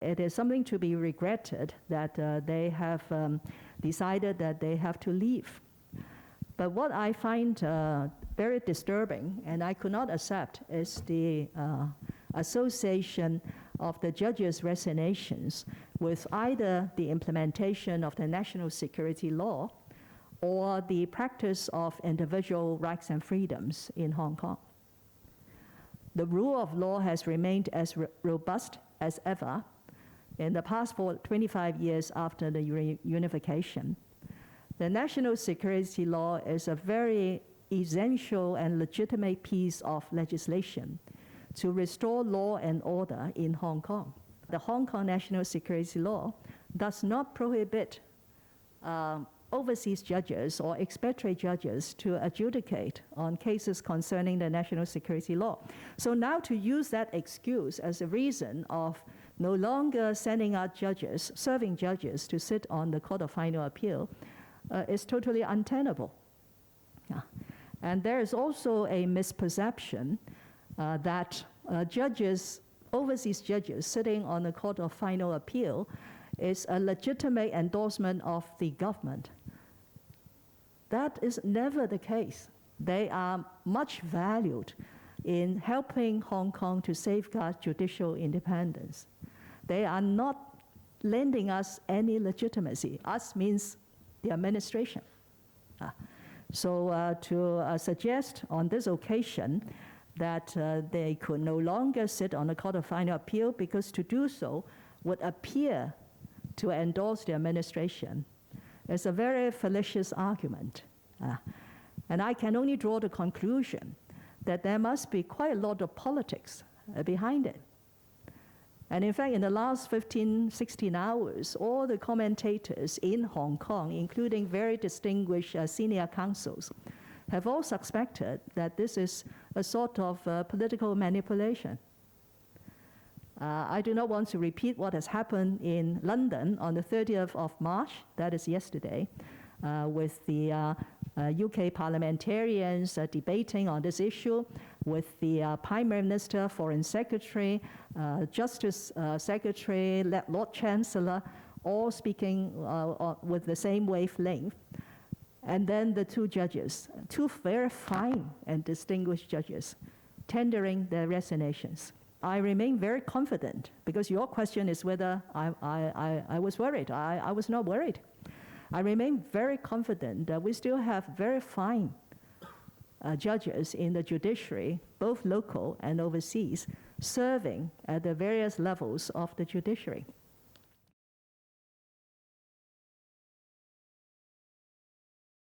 It is something to be regretted that they have decided that they have to leave. But what I find very disturbing, and I could not accept, is the association of the judges' resignations with either the implementation of the national security law or the practice of individual rights and freedoms in Hong Kong. The rule of law has remained as robust as ever in the past 25 years after the unification. The national security law is a very essential and legitimate piece of legislation to restore law and order in Hong Kong. The Hong Kong national security law does not prohibit overseas judges or expatriate judges to adjudicate on cases concerning the national security law. So now to use that excuse as a reason of no longer sending out judges, serving judges to sit on the Court of Final Appeal is totally untenable. Yeah. And there is also a misperception that judges, overseas judges sitting on the Court of Final Appeal is a legitimate endorsement of the government. That is never the case. They are much valued in helping Hong Kong to safeguard judicial independence. They are not lending us any legitimacy. Us means the administration. So to suggest on this occasion that they could no longer sit on the Court of Final Appeal because to do so would appear to endorse the administration is a very fallacious argument. And I can only draw the conclusion that there must be quite a lot of politics behind it. And in fact, in the last 15, 16 hours, all the commentators in Hong Kong, including very distinguished senior counsels, have all suspected that this is a sort of political manipulation. I do not want to repeat what has happened in London on the 30th of March, that is yesterday, with the UK parliamentarians debating on this issue, with the Prime Minister, Foreign Secretary, Justice Secretary, Lord Chancellor, all speaking with the same wavelength. And then the two judges, two very fine and distinguished judges, tendering their resignations. I remain very confident, because your question is whether I was worried. I was not worried. I remain very confident that we still have very fine judges in the judiciary, both local and overseas, serving at the various levels of the judiciary.